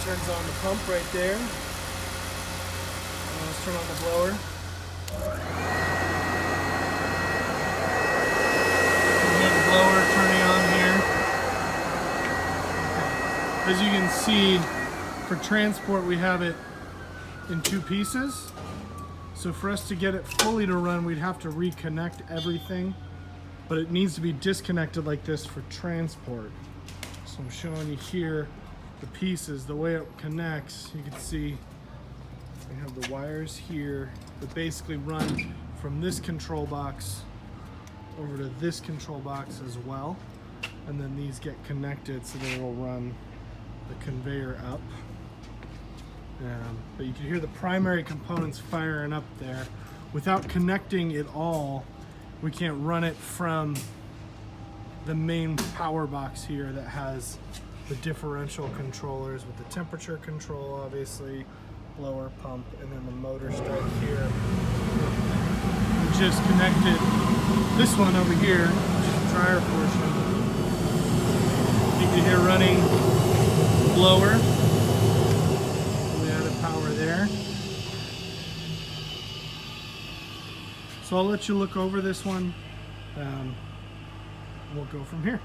turns on the pump right there. Let's turn on the blower. We have the blower turning on here. As you can see, for transport we have it in two pieces. So for us to get it fully to run, we'd have to reconnect everything, but it needs to be disconnected like this for transport. So I'm showing you here the pieces, the way it connects. You can see we have the wires here that basically run from this control box over to this control box as well. And then these get connected so that it'll run the conveyor up. But you can hear the primary components firing up there. Without connecting it all, we can't run it from the main power box here that has the differential controllers with the temperature control, obviously, blower, pump, and then the motor start here. We just connected this one over here, which is the dryer portion. You can hear running the blower. Power there. So I'll let you look over this one. We'll go from here.